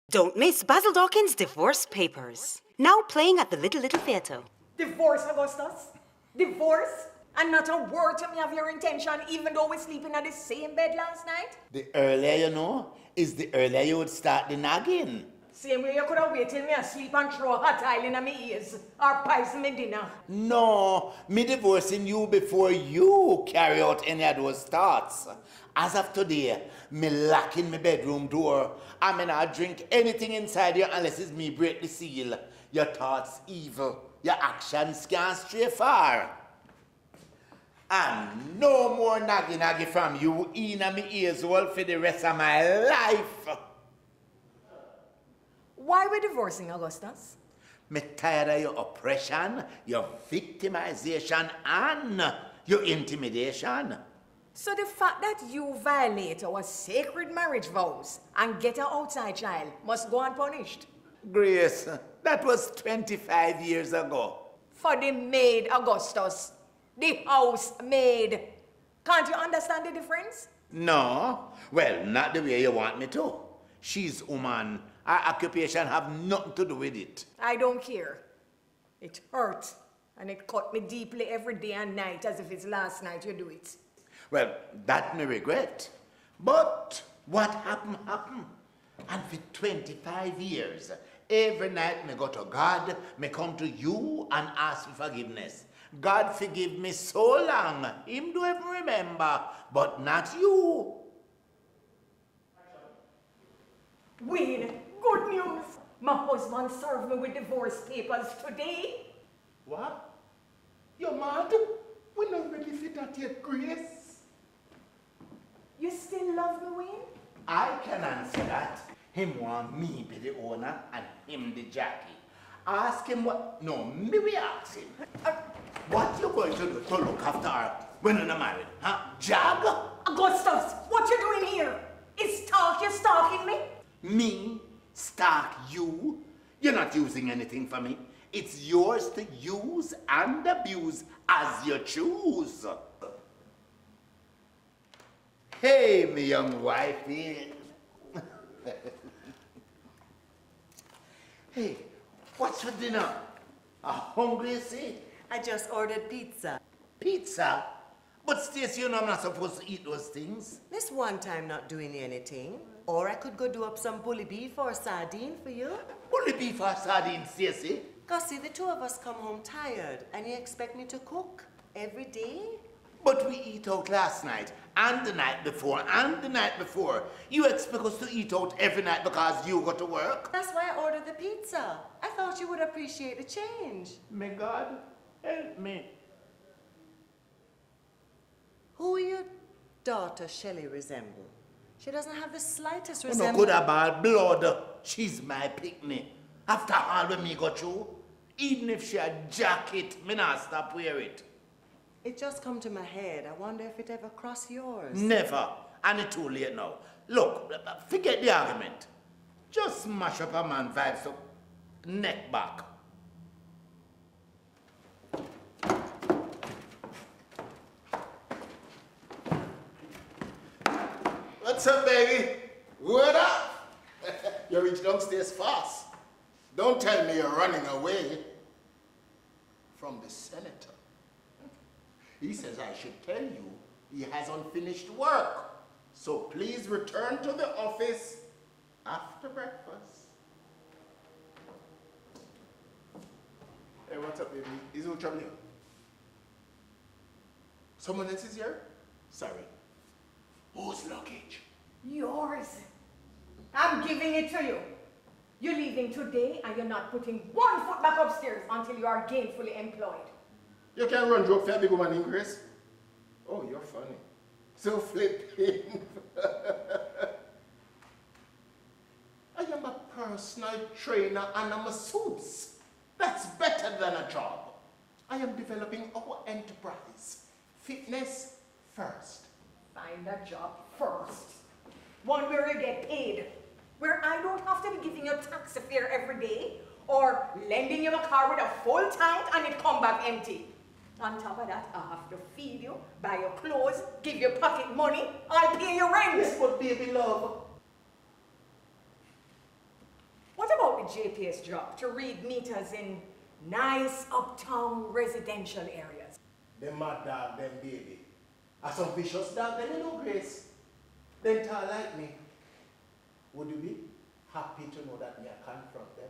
Don't miss Basil Dawkins' Divorce Papers. Now playing at the Little Theatre. Divorce, Augustus? Divorce? And not a word to me of your intention, even though we're sleeping in the same bed last night? The earlier you know, is the earlier you would start the nagging. Same way you could have waited till me asleep and throw a hot oil in my ears, or poison me dinner. No, me divorcing you before you carry out any of those thoughts. As of today, me lock in my bedroom door. I may not drink anything inside you unless it's me break the seal. Your thoughts evil, your actions can't stray far. And no more naggy from you in my ears all for the rest of my life. Why we divorcing, Augustus? Me tired of your oppression, your victimization, and your intimidation. So the fact that you violate our sacred marriage vows and get an outside child must go unpunished. Grace, that was 25 years ago. For the maid, Augustus. The house maid. Can't you understand the difference? No. Well, not the way you want me to. She's woman. Our occupation have nothing to do with it. I don't care. It hurt. And it cut me deeply every day and night as if it's last night you do it. Well, that me regret. But what happened, happened. And for 25 years, every night me go to God, me come to you and ask for forgiveness. God forgive me so long, him do ever remember, but not you. Wayne, good news. My husband served me with divorce papers today. What? You're mad? We're not ready for that yet, Grace. You still love me, Wayne? I can answer that. Him want me be the owner and him the jockey. Ask him what... No, me we ask him. What you going to do to look after her when you're not married? Huh? Jag? Augustus, what you doing here? Is you stalking me? Me? Stalk you? You're not using anything for me. It's yours to use and abuse as you choose. Hey, me young wifey. Hey, what's for dinner? Hungry, you see? I just ordered pizza. Pizza? But Stacey, you know I'm not supposed to eat those things. This one time not doing anything. Or I could go do up some bully beef or sardine for you. Bully beef or sardine, Stacey? Cause see, the two of us come home tired and you expect me to cook every day? But we eat out last night, and the night before, and the night before. You expect us to eat out every night because you go to work? That's why I ordered the pizza. I thought you would appreciate the change. May God help me. Who will your daughter Shelley resemble? She doesn't have the slightest No resemblance. good about blood. She's my picnic. After all when me go through, even if she a jacket, me not stop wear it. It just come to my head. I wonder if it ever crossed yours. Never. And it's too late now. Look, forget the argument. Just smash up a man vibes up neck back. What's up, baby? What up? You reach downstairs fast. Don't tell me you're running away from the senator. He says I should tell you he has unfinished work. So please return to the office after breakfast. Hey, what's up, baby? Is there trouble here? Someone else is here? Sorry. Whose luggage? Yours. I'm giving it to you. You're leaving today and you're not putting one foot back upstairs until you are gainfully employed. You can run joke for a big woman in Grace. Oh, you're funny. So flipping. I am a personal trainer and a masseuse. That's better than a job. I am developing our enterprise. Fitness first. Find a job first. One where you get paid. Where I don't have to be giving you taxi fare every day or lending you a car with a full tank and it come back empty. On top of that, I have to feed you, buy your clothes, give you pocket money, I'll pay your rent. Yes, but baby love, JP's job to read meters in nice uptown residential areas. Them mad dog, them baby. Are some vicious dog, them no grace. Them tall like me. Would you be happy to know that me I confront them?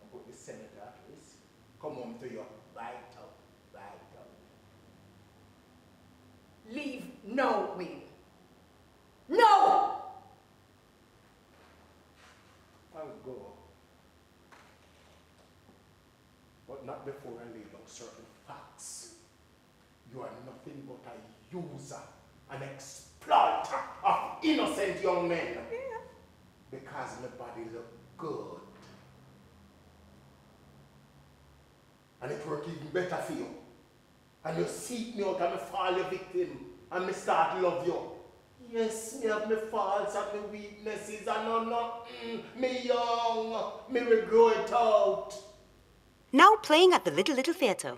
And put the senator at risk? Come home to your vital. Leave now, Will. No! I'll go. But not before I lay down certain facts. You are nothing but a user, an exploiter of innocent young men. Yeah. Because my body look good. And it work even better for you. And you seek me out and me fall your victim. And me start love you. Yes, me have my faults and my weaknesses and me young. Me will grow it out. Now playing at the little theatre.